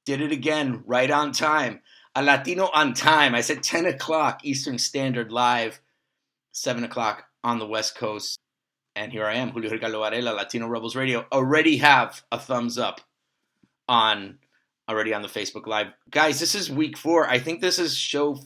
Did it again, right on time. A Latino on time. I said 10 o'clock Eastern Standard live, 7 o'clock on the West Coast. And here I am, Julio, Ricardo, Varela, Latino Rebels Radio. Already have a thumbs up already on the Facebook Live. Guys, this is week 4. I think this is show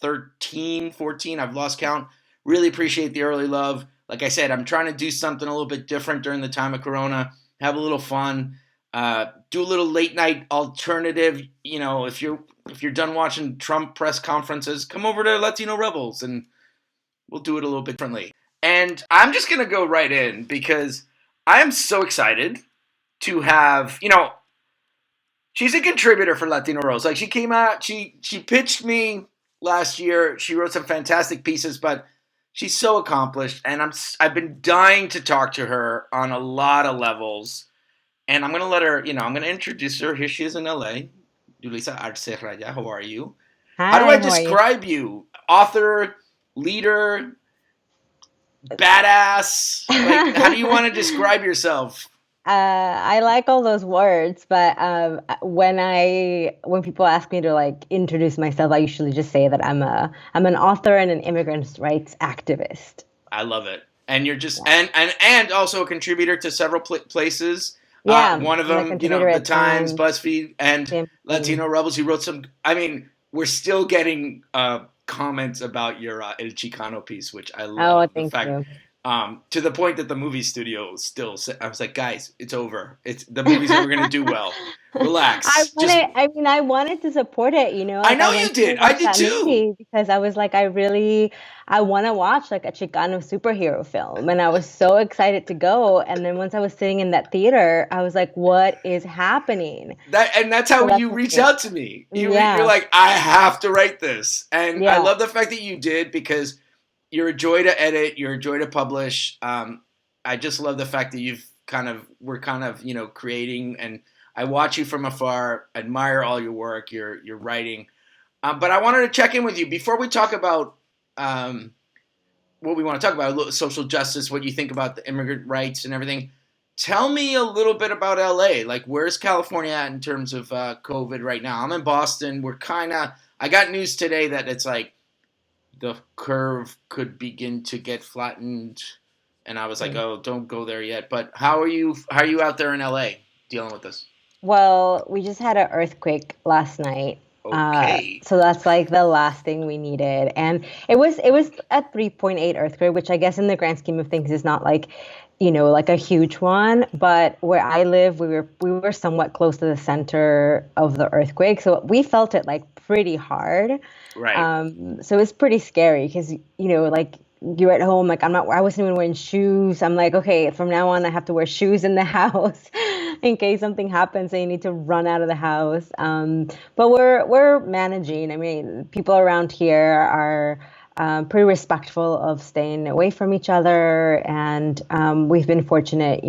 13, 14. I've lost count. Really appreciate the early love. Like I said, I'm trying to do something a little bit different during the time of Corona. Have a little fun. Do a little late night alternative. You know, if you're done watching Trump press conferences, come over to Latino Rebels and we'll do it a little bit differently. And I'm just going to go right in because I am so excited to have, she's a contributor for Latino Rebels. Like, she came out, she pitched me last year. She wrote some fantastic pieces, but she's so accomplished, and I've been dying to talk to her on a lot of levels. And I'm going to let her, I'm going to introduce her. Here she is in LA. Julissa Arce, how are you? Hi, how do I how are you? describe you? Author, leader, badass? Like, how do you want to describe yourself? I like all those words, but when people ask me to introduce myself, I usually just say that I'm an author and an immigrant rights activist. I love it. And you're just and also a contributor to several places. Yeah, one of them, the Times, BuzzFeed, and Latino Rebels. You wrote some. I mean, we're still getting comments about your El Chicano piece, which I love. Oh, thank you. To the point that the movie studio still said, I was like, guys, it's over. The movies are going to do well. Relax. I wanted to support it, I know you did. I did too. Because I was like, I want to watch a Chicano superhero film. And I was so excited to go. And then once I was sitting in that theater, I was like, what is happening? That's how you reached out to me. You're like, I have to write this. And I love the fact that you did, because you're a joy to edit. You're a joy to publish. I just love the fact that we're creating, and I watch you from afar, admire all your work, your writing. But I wanted to check in with you before we talk about what we want to talk about, social justice, what you think about the immigrant rights and everything. Tell me a little bit about LA. Like, where's California at in terms of COVID right now? I'm in Boston. I got news today that it's like, the curve could begin to get flattened, and I was like, "Oh, don't go there yet." But how are you out there in LA dealing with this? Well, we just had an earthquake last night. Okay. So that's like the last thing we needed, and it was a 3.8 earthquake, which I guess in the grand scheme of things is not like a huge one. But where I live, we were somewhat close to the center of the earthquake, so we felt it pretty hard. Right. So it was pretty scary because, you're at home, I wasn't even wearing shoes. I'm like, okay, from now on I have to wear shoes in the house in case something happens and you need to run out of the house. But we're managing. I mean, people around here are pretty respectful of staying away from each other. And we've been fortunate,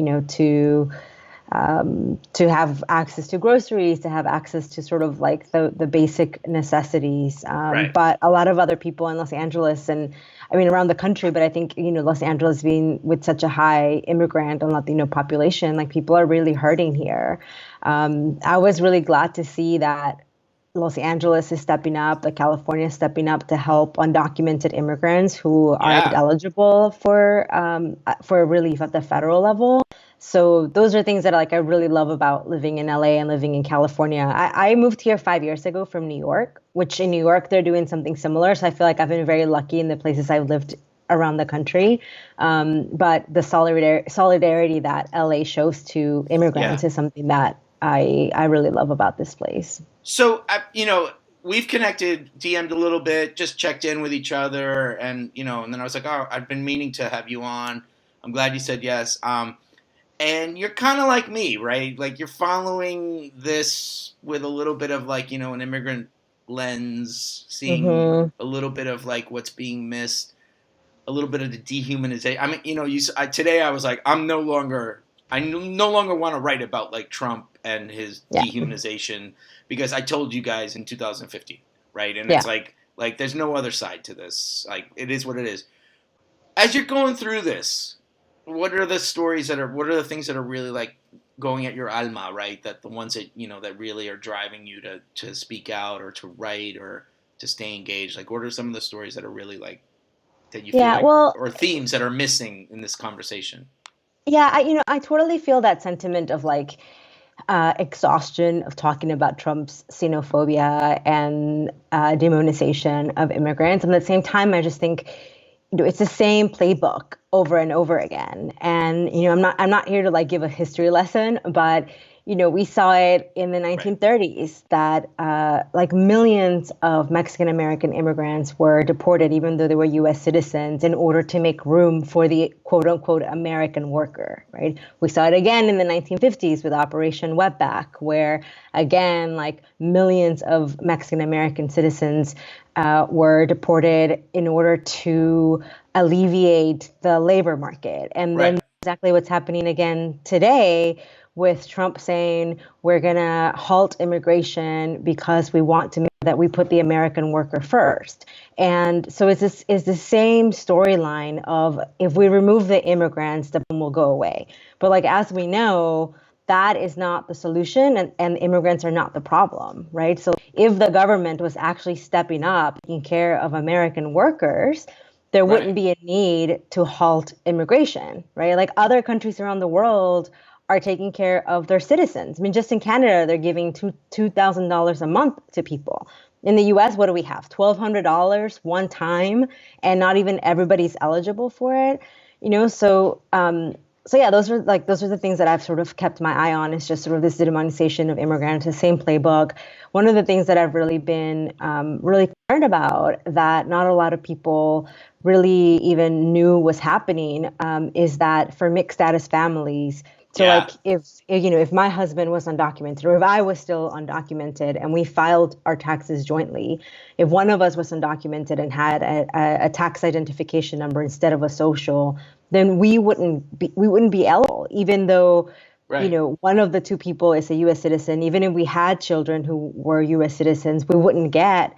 to have access to groceries, to have access to sort of the basic necessities. Right. But a lot of other people in Los Angeles and around the country, but I think, Los Angeles being with such a high immigrant and Latino population, people are really hurting here. I was really glad to see that Los Angeles is stepping up, California is stepping up to help undocumented immigrants who aren't eligible for relief at the federal level. So those are things that I really love about living in LA and living in California. I moved here 5 years ago from New York, which in New York, they're doing something similar. So I feel like I've been very lucky in the places I've lived around the country. But the solidarity that LA shows to immigrants is something that I really love about this place. So, we've connected, DM'd a little bit, just checked in with each other. And, and then I was like, oh, I've been meaning to have you on. I'm glad you said yes. And you're kind of like me, right? Like, you're following this with a little bit of an immigrant lens, seeing a little bit of what's being missed, a little bit of the dehumanization. I mean, today I was like, I no longer want to write about Trump and his dehumanization, because I told you guys in 2015, right? And it's like there's no other side to this. It is what it is. As you're going through this, what are the things that are really going at your alma, right? That the ones that that really are driving you to speak out or to write or to stay engaged. Like, what are some of the stories that are really like that you feel Yeah, like, well, or themes that are missing in this conversation? yeah, I totally feel that sentiment of like exhaustion of talking about Trump's xenophobia and demonization of immigrants. And at the same time, I just think it's the same playbook over and over again. And I'm not here to like give a history lesson, but we saw it in the Right. 1930s that like millions of Mexican American immigrants were deported, even though they were U.S. citizens, in order to make room for the quote unquote American worker. Right. We saw it again in the 1950s with Operation Wetback, where again, like millions of Mexican American citizens were deported in order to alleviate the labor market. And then Right. exactly what's happening again today with Trump saying we're going to halt immigration because we want to make sure that we put the American worker first. And so it's the same storyline of if we remove the immigrants, the problem will go away. But like as we know, that is not the solution, and immigrants are not the problem, right? So if the government was actually stepping up, taking care of American workers, there Right. wouldn't be a need to halt immigration, right? Like other countries around the world are taking care of their citizens. I mean, just in Canada, they're giving $2,000 a month to people. In the US, what do we have? $1,200 one time, and not even everybody's eligible for it. So yeah, those are the things that I've sort of kept my eye on. Is just sort of this demonization of immigrants, the same playbook. One of the things that I've really been really concerned about that not a lot of people really even knew was happening is that for mixed status families. So Yeah. like if my husband was undocumented or if I was still undocumented and we filed our taxes jointly, if one of us was undocumented and had a tax identification number instead of a social, then we wouldn't be eligible, even though Right. one of the two people is a U.S. citizen. Even if we had children who were U.S. citizens, we wouldn't get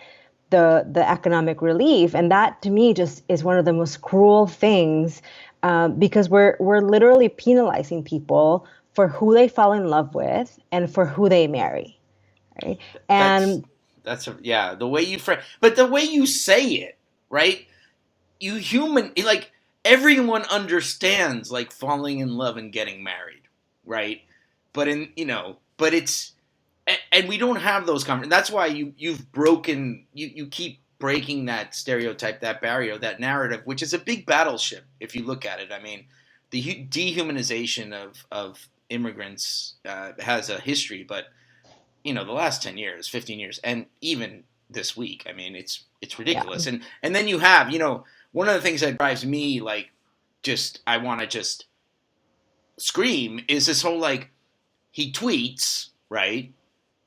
the economic relief. And that to me just is one of the most cruel things because we're literally penalizing people for who they fall in love with and for who they marry, right? That's And yeah. The way you frame, but the way you say it, right? You human like everyone understands like falling in love and getting married, right? But but it's and we don't have those conversations. That's why you keep breaking that stereotype, that barrier, that narrative, which is a big battleship if you look at it. I mean, the dehumanization of immigrants has a history, but the last 10 years, 15 years, and even this week, I mean, it's yeah, ridiculous. And then you have, one of the things that drives me like I want to just scream is this whole like he tweets, right?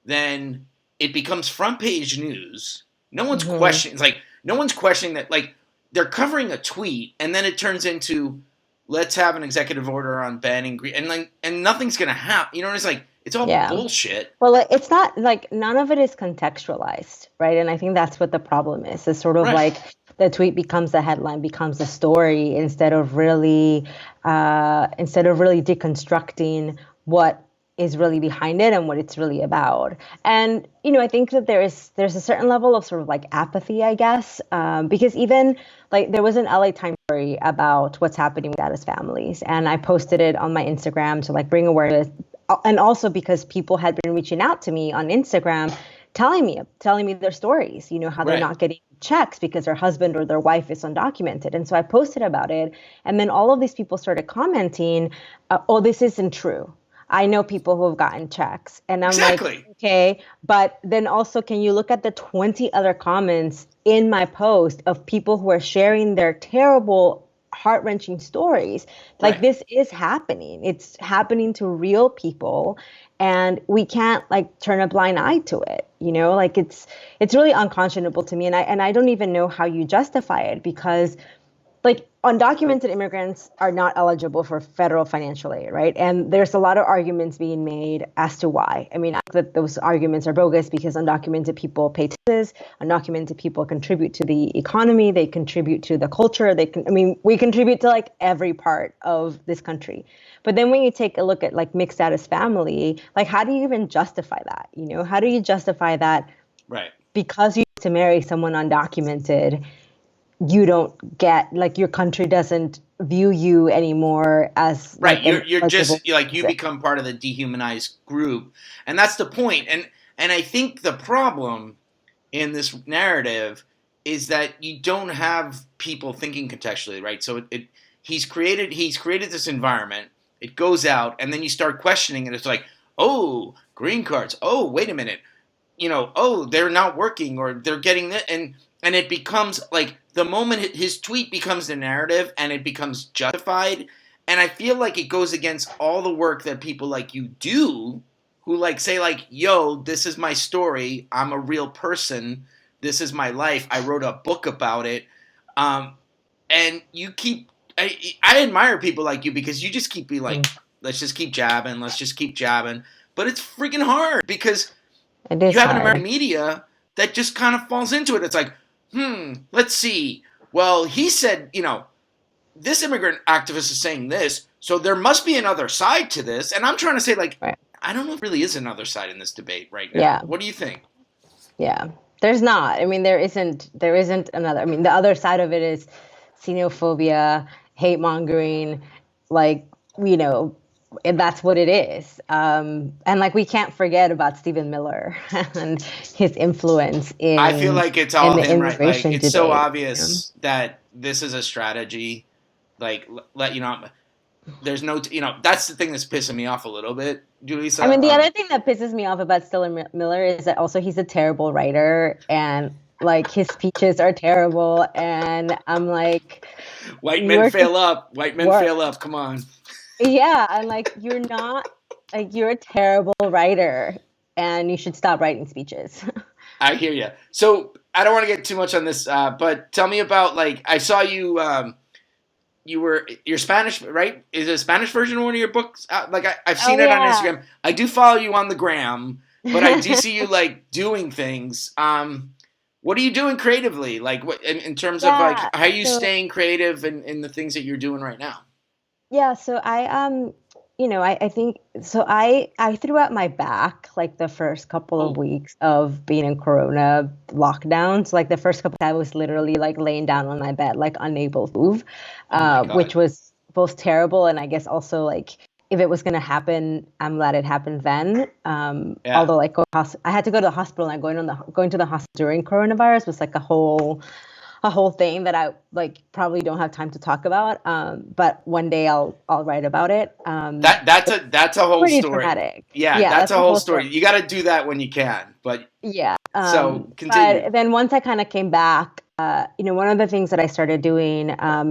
Then it becomes front page news. No one's hmm questioning. It's like no one's questioning that. Like they're covering a tweet, and then it turns into let's have an executive order on banning and nothing's gonna happen. It's like it's all yeah. bullshit. Well, it's not like none of it is contextualized, right? And I think that's what the problem is. It's sort of Right. like the tweet becomes the headline, becomes the story instead of really deconstructing what is really behind it and what it's really about. And I think that there's a certain level of sort of like apathy, I guess, because even like there was an LA Times story about what's happening with status families, and I posted it on my Instagram to like bring awareness, and also because people had been reaching out to me on Instagram telling me their stories, how they're Right. not getting checks because their husband or their wife is undocumented. And so I posted about it, and then all of these people started commenting, oh, this isn't true. I know people who have gotten checks. And I'm like, Exactly. okay, but then also can you look at the 20 other comments in my post of people who are sharing their terrible, heart-wrenching stories? Like Right. this is happening. It's happening to real people, and we can't like turn a blind eye to it. Like it's really unconscionable to me, and I don't even know how you justify it because like undocumented immigrants are not eligible for federal financial aid, right? And there's a lot of arguments being made as to why. I mean, I think that those arguments are bogus because undocumented people pay taxes, undocumented people contribute to the economy, they contribute to the culture, we contribute to like every part of this country. But then when you take a look at like mixed status family, like how do you even justify that? You know, how do you justify that? Right. Because you used to marry someone undocumented, you don't get, like, your country doesn't view you anymore as right. Like, you're just like you become part of the dehumanized group, and that's the point. And I think the problem in this narrative is that you don't have people thinking contextually, right? So he's created this environment. It goes out, and then you start questioning it. It's like, oh, green cards. Oh, wait a minute. You know, oh, they're not working, or they're getting that, and it becomes like the moment his tweet becomes the narrative and it becomes justified. And I feel like it goes against all the work that people like you do, who like say like, yo, this is my story. I'm a real person. This is my life. I wrote a book about it. And you keep, I admire people like you because you just keep being like, let's just keep jabbing. Let's just keep jabbing. But it's freaking hard because you have an American media that just kind of falls into it. It's like, let's see. Well, he said, you know, this immigrant activist is saying this, so there must be another side to this. And I'm trying to say, like, right. I don't know if there really is another side in this debate right now. Yeah. What do you think? Yeah, there's not. I mean, there isn't another. I mean, the other side of it is xenophobia, hate mongering, like, you know, and that's what it is. And like, we can't forget about Stephen Miller and his influence in. I feel like it's all him, right? Like, it's debate, so obvious that this is a strategy. Like, let you know, there's no, you know, that's the thing that's pissing me off a little bit, Julissa. I mean, the other thing that pisses me off about Stephen Miller is that also he's a terrible writer, and like his speeches are terrible, and I'm like, white men fail up. White men fail up. Come on. Yeah, and like, you're not, like, you're a terrible writer, and you should stop writing speeches. I hear you. So I don't want to get too much on this, but tell me about, like, I saw you. You're Spanish, right? Is it a Spanish version of one of your books? Like I've seen it on Instagram. I do follow you on the gram, but I do see you like doing things. What are you doing creatively? Like, what in terms of like, how are you staying creative in the things that you're doing right now? Yeah, so I think so. I threw out my back like the first couple of weeks of being in Corona lockdown. So like the first couple, I was literally like laying down on my bed, like unable to move, which was both terrible and I guess also like, if it was going to happen, I'm glad it happened then. Although like I had to go to the hospital, and going to the hospital during coronavirus was like a whole thing that I like probably don't have time to talk about. But one day I'll write about it. That's a whole story. Traumatic. Yeah, that's a whole story. You got to do that when you can. But yeah. So continue. But then once I kind of came back, one of the things that I started doing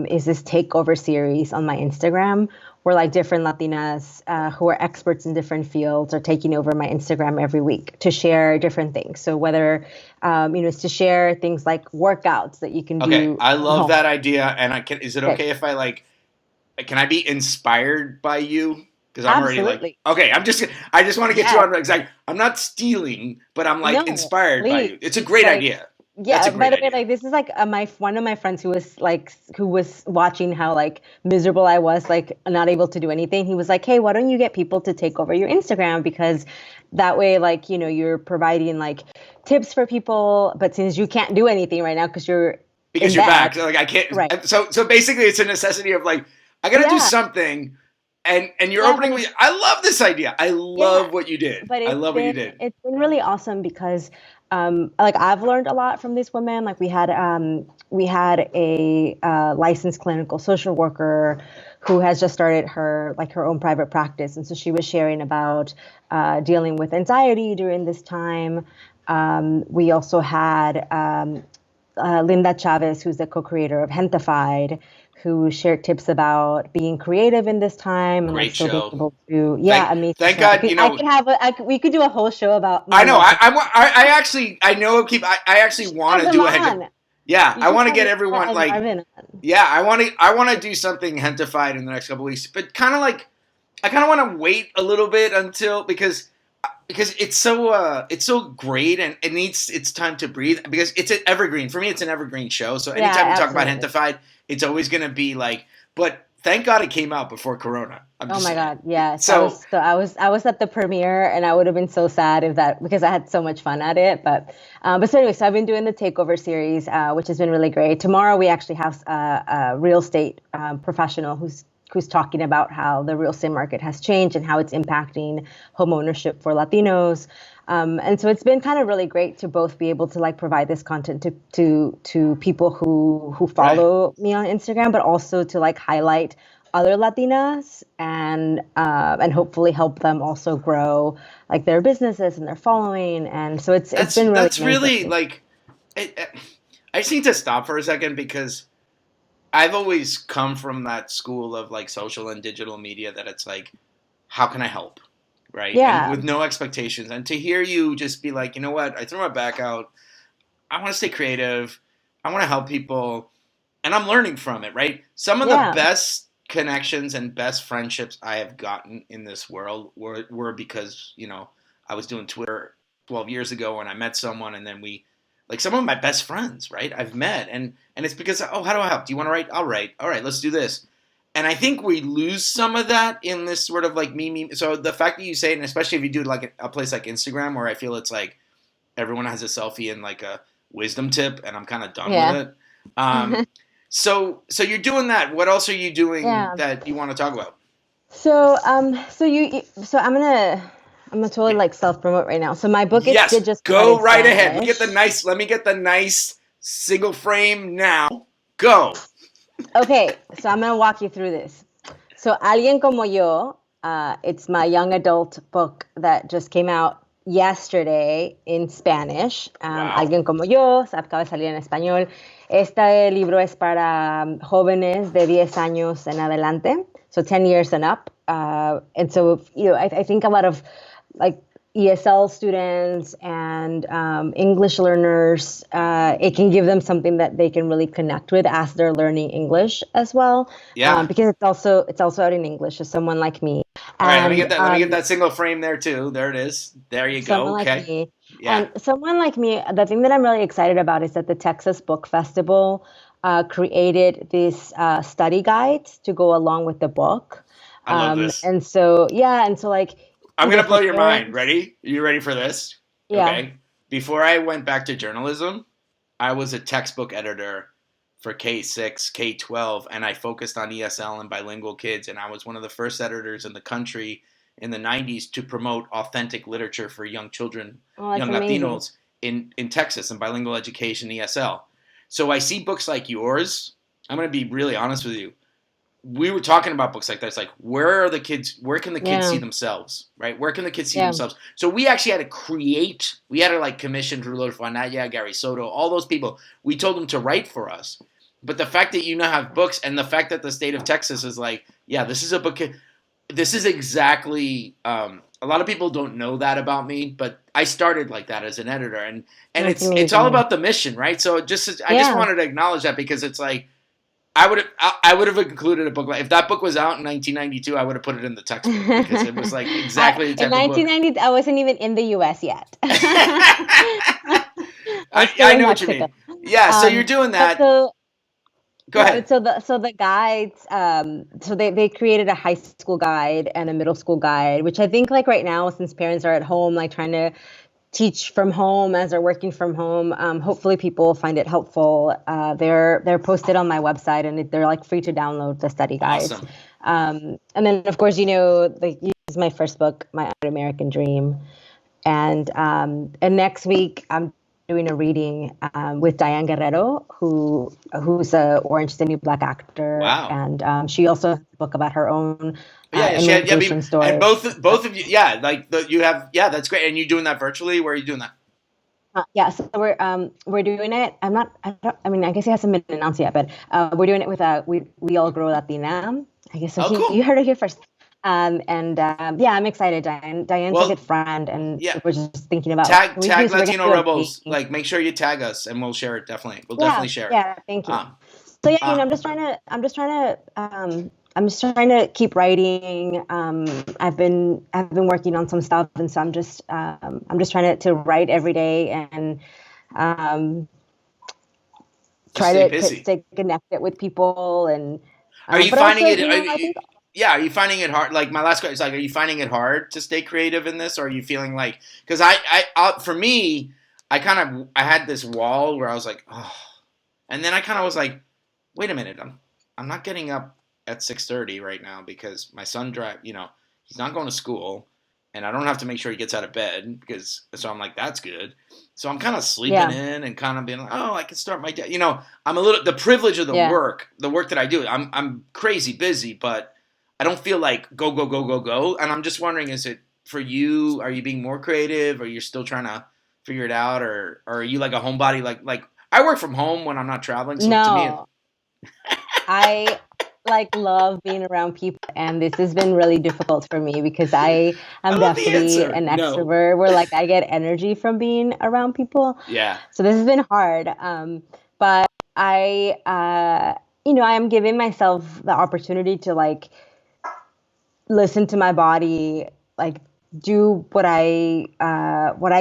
is this takeover series on my Instagram, where like different Latinas who are experts in different fields are taking over my Instagram every week to share different things. So whether, it's to share things like workouts that you can do. Okay, I love that idea. And is it okay if can I be inspired by you? Because I'm already like, okay, I just want to get you on. Like, I'm not stealing, but I'm like inspired by you. It's a great idea. Yeah, by the way, like this is like one of my friends who was watching how like miserable I was, like not able to do anything. He was like, "Hey, why don't you get people to take over your Instagram, because that way, like, you're providing like tips for people, but since you can't do anything right now because you're back, so, like I can't." Right. So basically, it's a necessity of like I got to do something. And you're opening with, I love this idea. I love what you did. I love what you did. It's been really awesome because, like, I've learned a lot from these women. Like, we had a licensed clinical social worker who has just started her own private practice, and so she was sharing about dealing with anxiety during this time. We also had Linda Chavez, who's the co-creator of Gentified, who shared tips about being creative in this time and Great still show. being able to, amazing. Thank God, we could do a whole show about. I know. I actually want to do a Yeah, You I should want to have get Nora everyone and like, Marvin on. yeah, I want to do something hentified in the next couple weeks, but kind of like I kind of want to wait a little bit until because it's so great and it needs its time to breathe because it's an evergreen for me. It's an evergreen show. So Yeah, anytime we talk about absolutely. hentified, it's always going to be like. But thank God it came out before Corona. I'm Oh just my saying. God, yes. So I was at the premiere and I would have been so sad if that because I had so much fun at it. But so anyway, so I've been doing the Takeover series, which has been really great. Tomorrow we actually have a real estate professional who's talking about how the real estate market has changed and how it's impacting home ownership for Latinos. And so it's been kind of really great to both be able to like provide this content to people who right. follow me on Instagram, but also to like highlight other Latinas and hopefully help them also grow like their businesses and their following. And so it's been really That's nice for really me. like. I just need to stop for a second because I've always come from that school of like social and digital media that it's like, how can I help? Right. And Yeah, with no expectations. And to hear you just be like, you know what, I threw my back out. I want to stay creative. I want to help people. And I'm learning from it, right? Some of the yeah, best connections and best friendships I have gotten in this world were because, I was doing Twitter 12 years ago and I met someone and then like some of my best friends, right? I've met and it's because, oh, how do I help? Do you want to write? I'll write. All right, let's do this. And I think we lose some of that in this sort of like me. So the fact that you say it, and especially if you do like a place like Instagram where I feel it's like everyone has a selfie and like a wisdom tip and I'm kind of done with yeah. it. Um, so you're doing that. What else are you doing Yeah. that you want to talk about? So I'm gonna totally like self promote right now. So my book is did Yes, just come out go in right ahead. Spanish. Let me get the nice single frame now. Go. Okay, so I'm gonna walk you through this. So Alguien como yo, it's my young adult book that just came out yesterday in Spanish. Wow. Alguien como yo, acaba de salir en español. Este libro es para jóvenes de 10 años en adelante, so 10 years and up. And so, I think a lot of like ESL students and English learners, it can give them something that they can really connect with as they're learning English as well, Yeah. because it's also out in English. So someone like me, All right, let me and get that. Let me get that single frame there too. There it is. There you go. someone like Okay. me, Yeah. and someone like me. The thing that I'm really excited about is that the Texas Book Festival created this study guide to go along with the book, I love this. and so yeah, and so like I'm either gonna for blow your mind. parents, Ready? Are you ready for this? yeah. Okay. Before I went back to journalism, I was a textbook editor for K6, K12, and I focused on ESL and bilingual kids. And I was one of the first editors in the country in the 90s to promote authentic literature for young children, Oh, that's young amazing. Latinos in Texas and bilingual education, ESL. So I see books like yours. I'm going to be really honest with you. We were talking about books like that. It's like, where are the kids? Where can the kids see Yeah, themselves? Right? Where can the kids see yeah. themselves? So we actually had to create. We had to like commission Julio Fanaya, Gary Soto, all those people. We told them to write for us. But the fact that you now have books, and the fact that the state of Texas is like, yeah, this is a book. This is exactly. A lot of people don't know that about me, but I started like that as an editor, and That's it's all amazing. about the mission, right? So I just Yeah. wanted to acknowledge that because it's like I would have included a book like if that book was out in 1992, I would have put it in the textbook because it was like exactly the In type of book. 1990, I wasn't even in the US yet. I, I was still I in know what you Mexico. mean. Yeah, so you're doing But that. so Go yeah, ahead. but so the guides, so they created a high school guide and a middle school guide, which I think like right now, since parents are at home, like trying to teach from home as they're working from home. Hopefully, people find it helpful. They're posted on my website, and they're like free to download the study guides. Awesome. And then, of course, like this is my first book, My American Dream, and next week I'm doing a reading with Diane Guerrero, who's a Orange is the New Black actor, Wow. and she also has a book about her own Yeah, she had, yeah, immigration and story. both of you, yeah, like you have, yeah, that's great. And you doing that virtually? Where are you doing that? Yeah, so we're doing it. I mean, I guess it hasn't been announced yet, but we're doing it with we all grow Latina. I guess so. Oh, You cool. heard it here first. Yeah, I'm excited. Diane's a good Well, friend, and yeah. we're just thinking about Tag we do. tag So we're gonna Latino do a Rebels. baking. Like, make sure you tag us, and we'll share it. Definitely, we'll Yeah, definitely share it. yeah. Thank you. Um, So yeah, uh, I'm just trying to keep writing. I've been working on some stuff, and so I'm just trying to write every day and um, just try stay to busy. stay connected with people, and Are you but finding also, it? I think Yeah, are you finding it hard? Like, my last question is like, are you finding it hard to stay creative in this, or are you feeling like? Because for me, I had this wall where I was like, oh, and then I kind of was like, wait a minute, I'm not getting up at 6:30 right now because my son he's not going to school, and I don't have to make sure he gets out of bed so I'm like, that's good. So I'm kind of sleeping yeah, in and kind of being like, oh, I can start my day. I'm a little the privilege of yeah. the work that I do. I'm crazy busy, but I don't feel like go go go go go. And I'm just wondering, is it for you? Are you being more creative, or you're still trying to figure it out, or are you like a homebody? Like I work from home when I'm not traveling, so to me, No, I like love being around people, and this has been really difficult for me because I I am love the definitely answer. an No. extrovert where like I get energy from being around people. Yeah. So this has been hard. But I, I am giving myself the opportunity to like listen to my body, like do what I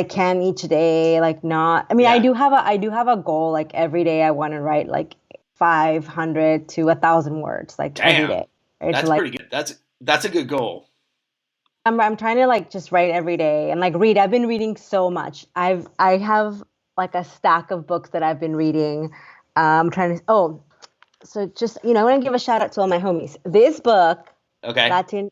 can each day. Like not, I mean, Yeah. I do have a goal. Like every day, I want to write like 500 to 1,000 words, like every Damn. day. Right? To That's like, pretty good. That's a good goal. I'm trying to like just write every day and like read. I've been reading so much. I have like a stack of books that I've been reading. I'm trying to. Oh, so just I want to give a shout out to all my homies. This book, Okay. Latin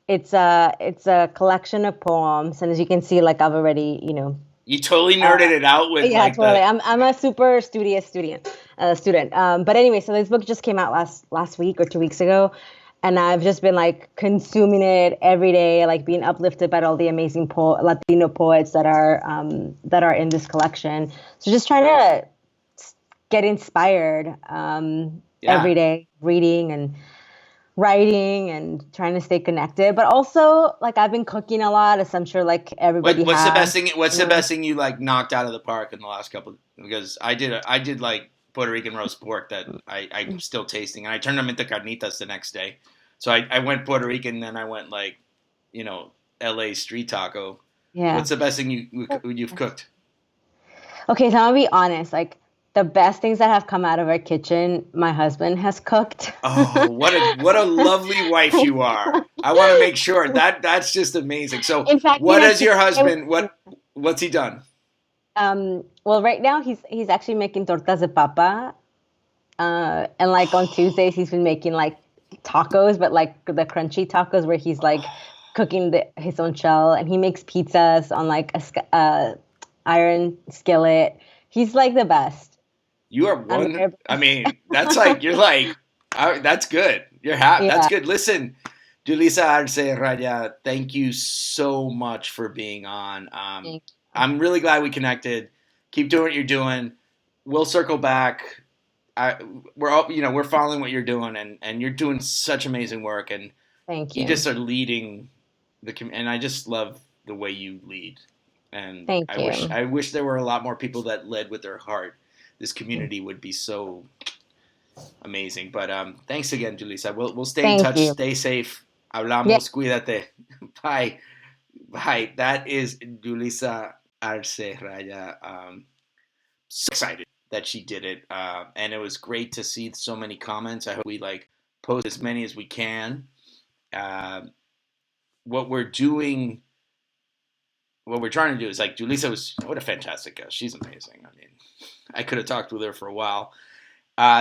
it's a collection of poems, and as you can see, like I've already, You totally uh, nerded it out with yeah, like totally. the I'm a super studious student. But anyway, so this book just came out last week or 2 weeks ago, and I've just been like consuming it every day, like being uplifted by all the amazing Latino poets that are in this collection. So just trying to get inspired yeah. every day, reading and writing and trying to stay connected, but also like I've been cooking a lot, as I'm sure like everybody What's the best has. thing? What's You the know, best thing you like knocked out of the park in the last couple? Because I did like Puerto Rican roast pork that I'm still tasting, and I turned them into carnitas the next day. So I went Puerto Rican, then I went like, you know, L.A. street taco. yeah. What's the best thing you've cooked? Okay, so I'm gonna be honest. Like the best things that have come out of our kitchen, my husband has cooked. Oh, what a lovely wife you are. I want to make sure that's just amazing. So, In fact, what does your today, husband what's he done? well, right now he's actually making tortas de papa, and like on Tuesdays he's been making like tacos, but like the crunchy tacos where he's like cooking his own shell, and he makes pizzas on like a iron skillet. He's like the best. You are I'm one. very I mean, that's like you're like that's good. You're happy. That's yeah. good. Listen, Julissa Arce Raya, thank you so much for being on. Thank I'm really glad we connected. Keep doing what you're doing. We'll circle back. We're all, we're following what you're doing, and you're doing such amazing work, and thank you you. just are leading and I just love the way you lead. And Thank I wish you. I wish there were a lot more people that led with their heart. This community would be so amazing. But thanks again, Julissa. We'll stay in Thank touch. you. Stay safe. Yeah. Hablamos. Cuídate. Bye. Bye. That is Julissa Arce Raya. So excited that she did it, and it was great to see so many comments. I hope we like post as many as we can. Uh, what we're doing, what we're trying to do is like Julissa was what a fantastic guest. She's amazing. I mean, I could have talked with her for a while.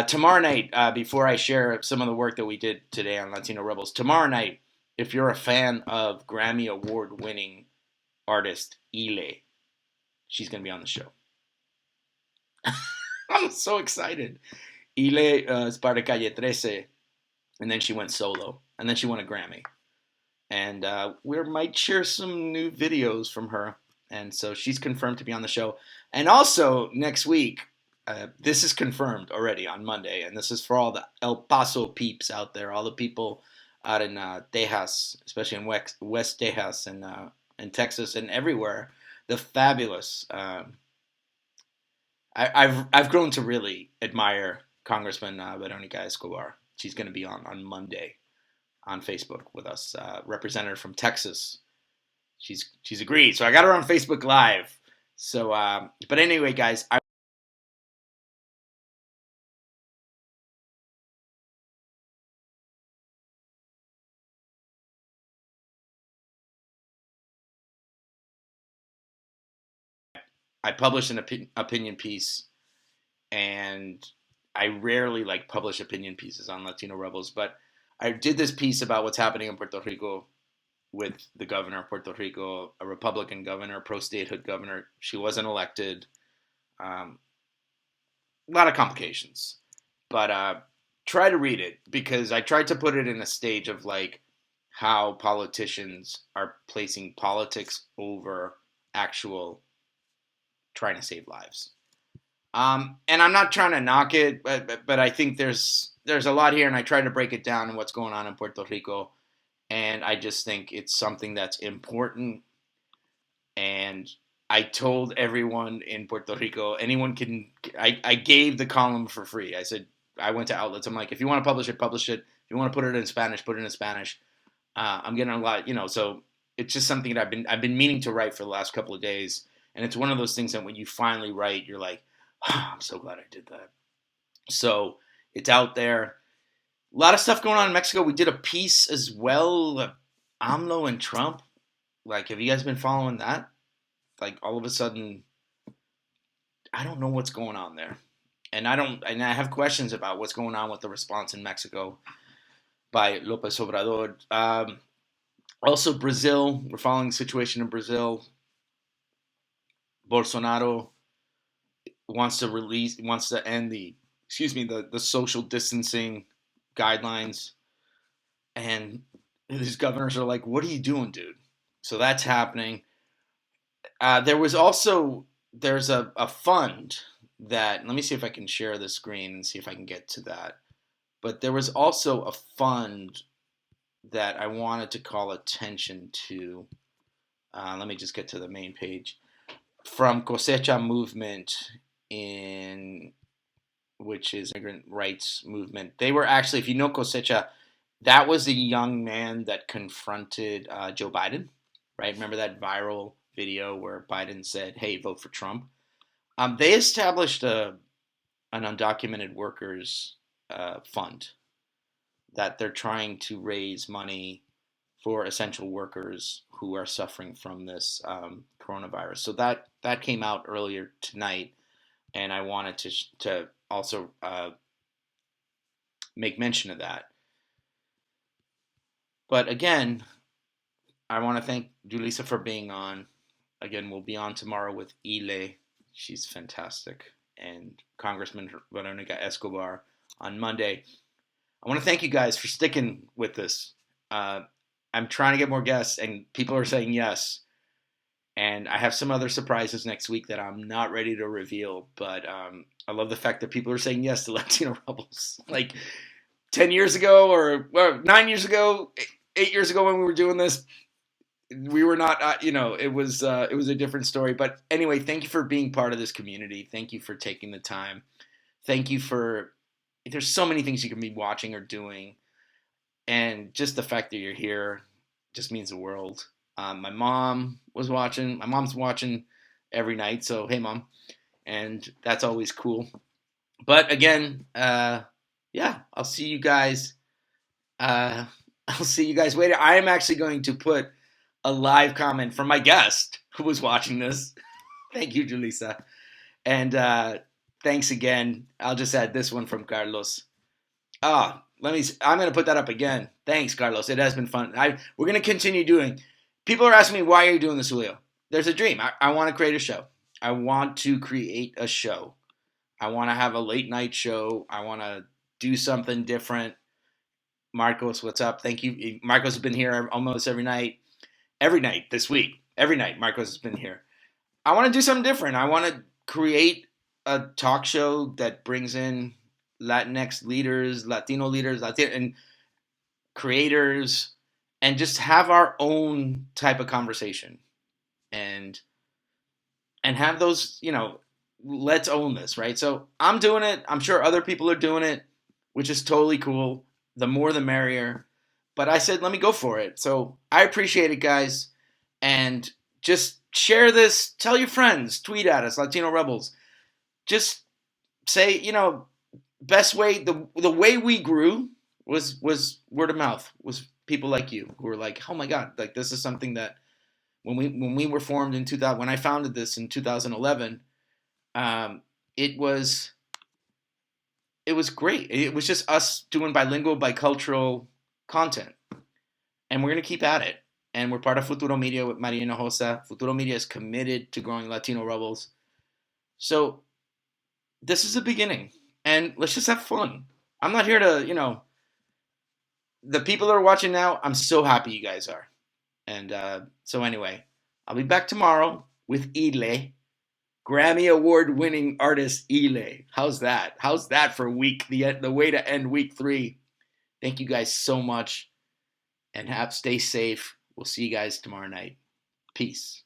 Tomorrow night, before I share some of the work that we did today on Latino Rebels, tomorrow night, if you're a fan of Grammy Award winning artist Ile, she's going to be on the show. I'm so excited. Ile is part of Calle 13, and then she went solo, and then she won a Grammy. And we might share some new videos from her. And so she's confirmed to be on the show. And also next week, this is confirmed already on Monday, and this is for all the El Paso peeps out there, all the people out in Tejas, especially in West Tejas and in Texas and everywhere. The fabulous. I've grown to really admire Congressman Veronica Escobar. She's going to be on Monday on Facebook with us, representative from Texas. She's agreed, so I got her on Facebook Live. So, but anyway, guys, I published an opinion piece, and I rarely publish opinion pieces on Latino Rebels, but I did this piece about what's happening in Puerto Rico with the governor of Puerto Rico, a Republican governor, pro-statehood governor. She wasn't elected. A lot of complications, but try to read it, because I tried to put it in a stage of how politicians are placing politics over actual trying to save lives. And I'm not trying to knock it, but I think there's a lot here, and I try to break it down and what's going on in Puerto Rico, and I just think it's something that's important. And I told everyone in Puerto Rico, anyone can. I gave the column for free. I said, I went to outlets. I'm like, if you want to publish it, publish it. If you want to put it in Spanish, put it in Spanish. I'm getting a lot, so it's just something that I've been meaning to write for the last couple of days, and it's one of those things that when you finally write, you're like, oh, I'm so glad I did that. So it's out there. A lot of stuff going on in Mexico. We did a piece as well, AMLO and Trump. Have you guys been following that? All of a sudden, I don't know what's going on there. And I have questions about what's going on with the response in Mexico by López Obrador. Also, Brazil. We're following the situation in Brazil. Bolsonaro wants to end the social distancing guidelines, and these governors are like, what are you doing, dude? So that's happening. There's a fund that, let me see if I can share the screen and see if I can get to that. But there was also a fund that I wanted to call attention to. Let me just get to the main page. From Cosecha Movement, which is immigrant rights movement. They were actually, if you know Cosecha, that was the young man that confronted Joe Biden, right? Remember that viral video where Biden said, hey, vote for Trump? They established an undocumented workers fund that they're trying to raise money for essential workers who are suffering from this coronavirus. So that came out earlier tonight, and I wanted to also make mention of that. But again, I want to thank Julissa for being on. Again, we'll be on tomorrow with Ile. She's fantastic. And Congressman Veronica Escobar on Monday. I want to thank you guys for sticking with this. I'm trying to get more guests, and people are saying yes. And I have some other surprises next week that I'm not ready to reveal. But I love the fact that people are saying yes to Latino Rebels. 10 years ago, or 9 years ago, 8 years ago when we were doing this, we were not, it was a different story. But anyway, thank you for being part of this community. Thank you for taking the time. Thank you there's so many things you can be watching or doing. And just the fact that you're here just means the world. My mom was watching. My mom's watching every night. So, hey, Mom. And that's always cool. But again, I'll see you guys. I'll see you guys later. I am actually going to put a live comment from my guest who was watching this. Thank you, Julissa. And thanks again. I'll just add this one from Carlos. I'm going to put that up again. Thanks, Carlos. It has been fun. We're going to continue doing. People are asking me, why are you doing this, Julio? There's a dream. I want to create a show. I want to create a show. I want to have a late night show. I want to do something different. Marcos, what's up? Thank you. Marcos has been here almost every night. Every night this week. Every night Marcos has been here. I want to do something different. I want to create a talk show that brings in Latinx leaders, Latino leaders, and creators, and just have our own type of conversation and have those, let's own this, right? So I'm doing it. I'm sure other people are doing it, which is totally cool. The more the merrier. But I said, let me go for it. So I appreciate it, guys. And just share this. Tell your friends. Tweet at us, Latino Rebels. Just say, best way, the way we grew was word of mouth, was people like you who were like, oh my God, like this is something that when we were formed in 2000, when I founded this in 2011, it was great. It was just us doing bilingual, bicultural content, and we're gonna keep at it. And we're part of Futuro Media with Maria Hinojosa. Futuro Media is committed to growing Latino Rebels. So this is the beginning, and let's just have fun. I'm not here to, the people that are watching now, I'm so happy you guys are. And so anyway, I'll be back tomorrow with Ile, Grammy Award-winning artist Ile. How's that? How's that for the way to end week 3? Thank you guys so much, and stay safe. We'll see you guys tomorrow night. Peace.